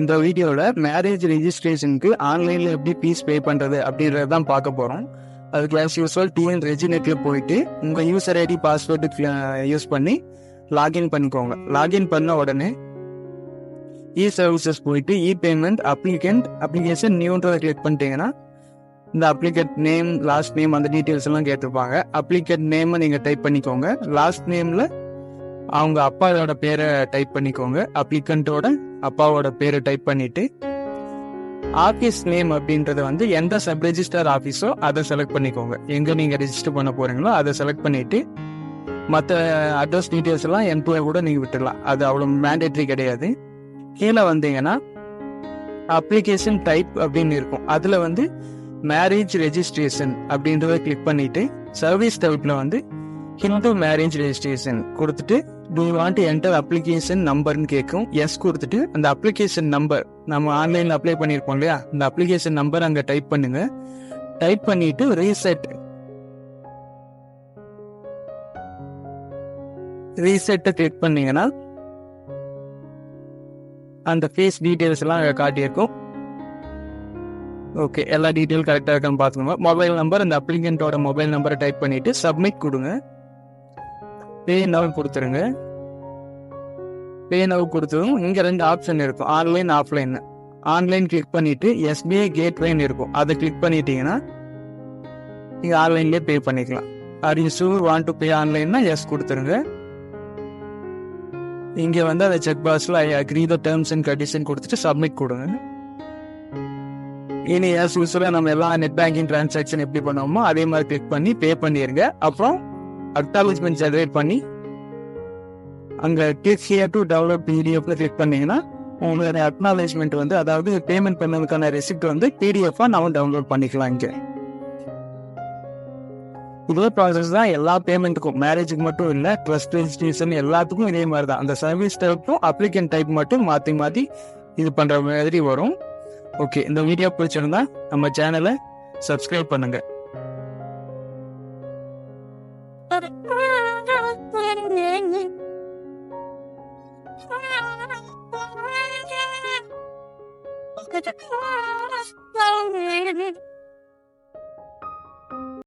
இந்த வீடியோவில் மேரேஜ் ரெஜிஸ்ட்ரேஷனுக்கு ஆன்லைனில் எப்படி ஃபீஸ் பே பண்ணுறது அப்படின்றது தான் பார்க்க போகிறோம். அதுக்கு ஆஸ் யூஸ்வல் TNREGINETல போயிட்டு உங்கள் யூசர் ஐடி பாஸ்வேர்டு யூஸ் பண்ணி லாகின் பண்ணிக்கோங்க. லாகின் பண்ண உடனே சர்வீசஸ் போயிட்டு பேமெண்ட் அப்ளிகேஷன் நியூன்றதை கிளிக் பண்ணிட்டீங்கன்னா இந்த அப்ளிகேட் நேம், லாஸ்ட் நேம், அந்த டீட்டெயில்ஸ் எல்லாம் கேட்டிருப்பாங்க. அப்ளிகேட் நேமை நீங்கள் டைப் பண்ணிக்கோங்க. லாஸ்ட் நேமில் அவங்க அப்பாவோட பேரை டைப் பண்ணிக்கோங்க. அப்ளிகண்ட்டோட அப்பாவோட பேரை டைப் பண்ணிட்டு ஆஃபீஸ் நேம் அப்படின்றத எந்த சப் ரெஜிஸ்டர் ஆஃபீஸோ அதை செலக்ட் பண்ணிக்கோங்க. எங்கே நீங்கள் ரெஜிஸ்டர் பண்ண போகிறீங்களோ அதை செலக்ட் பண்ணிவிட்டு மற்ற அட்ரஸ் டீட்டெயில்ஸ் எல்லாம் எம்ப்ளாய் கூட நீங்கள் விட்டுடலாம். அது அவ்வளோ மேண்டேட்ரி கிடையாது. கீழே வந்தீங்கன்னா அப்ளிகேஷன் டைப் அப்படின்னு இருக்கும். அதில் மேரேஜ் ரெஜிஸ்ட்ரேஷன் அப்படின்றத கிளிக் பண்ணிவிட்டு சர்வீஸ் டைப்பில் ஹிந்து மேரேஜ் ரெஜிஸ்ட்ரேஷன் கொடுத்துட்டு do you want to enter application நம்பர்னு கேட்கும். எஸ் கொடுத்துட்டு அந்த அப்ளிகேஷன் நம்பர் நம்ம ஆன்லைனில் அப்ளை பண்ணியிருப்போம் இல்லையா, அந்த அப்ளிகேஷன் நம்பர் அங்கே டைப் பண்ணுங்க. டைப் பண்ணிட்டு ரீசெட்டை கிளிக் பண்ணீங்கன்னா அந்த ஃபேஸ் டீட்டெயில்ஸ் எல்லாம் காட்டியிருக்கும். ஓகே, எல்லா டீட்டெயில் கரெக்டாக இருக்கான்னு பார்த்துக்கோங்க. மொபைல் நம்பர், அந்த அப்ளிகண்ட்டோட மொபைல் நம்பரை டைப் பண்ணிட்டு சப்மிட் கொடுங்க. பே நவ் கொடுத்துருங்க. பே நவ் கொடுத்ததும் இங்கே 2 ஆப்ஷன் இருக்கும், ஆன்லைன், ஆஃப்லைன். ஆன்லைன் கிளிக் பண்ணிட்டு SBI கேட்வேன்னு இருக்கும், அதை கிளிக் பண்ணிட்டீங்கன்னா நீங்கள் ஆன்லைன்லேயே பே பண்ணிக்கலாம். Are you sure want to pay ஆன்லைன்னா எஸ் கொடுத்துருங்க. இங்கே அதை செக் பாக்ஸில் I agree the terms and condition கொடுத்துட்டு சப்மிட் கொடுங்க. இனி எஸ் யூஸ்வலாக நம்ம எல்லாம் நெட் பேங்கிங் டிரான்சாக்ஷன் எப்படி பண்ணுவோமோ அதே மாதிரி கிளிக் பண்ணி பே பண்ணிடுங்க. அப்புறம் அக்னாலஜ்மெண்ட் ஜெனரேட் பண்ணி அங்கே கிளிக் ஹியர் டு டவுன்லோட் பிடிஎஃப்ல கிளிக் பண்ணீங்கன்னா உங்களோட அக்னாலஜ்மெண்ட் அதாவது பேமெண்ட் பண்ணதுக்கான ரெசிப்ட் பிடிஎஃபாக நம்ம டவுன்லோட் பண்ணிக்கலாம். இங்கே இதே ப்ராசஸ் தான் எல்லா பேமெண்ட்டுக்கும், மேரேஜுக்கு மட்டும் இல்லை, ட்ரஸ்ட் ரெஜிஸ்ட்ரேஷன் எல்லாத்துக்கும் இதே மாதிரி தான். அந்த சர்வீஸ் டைப்பும் அப்ளிகன் டைப் மட்டும் மாற்றி மாற்றி இது பண்ணுற மாதிரி வரும். ஓகே, இந்த வீடியோ பிடிச்சிருந்தா நம்ம சேனலை சப்ஸ்கிரைப் பண்ணுங்க. Good.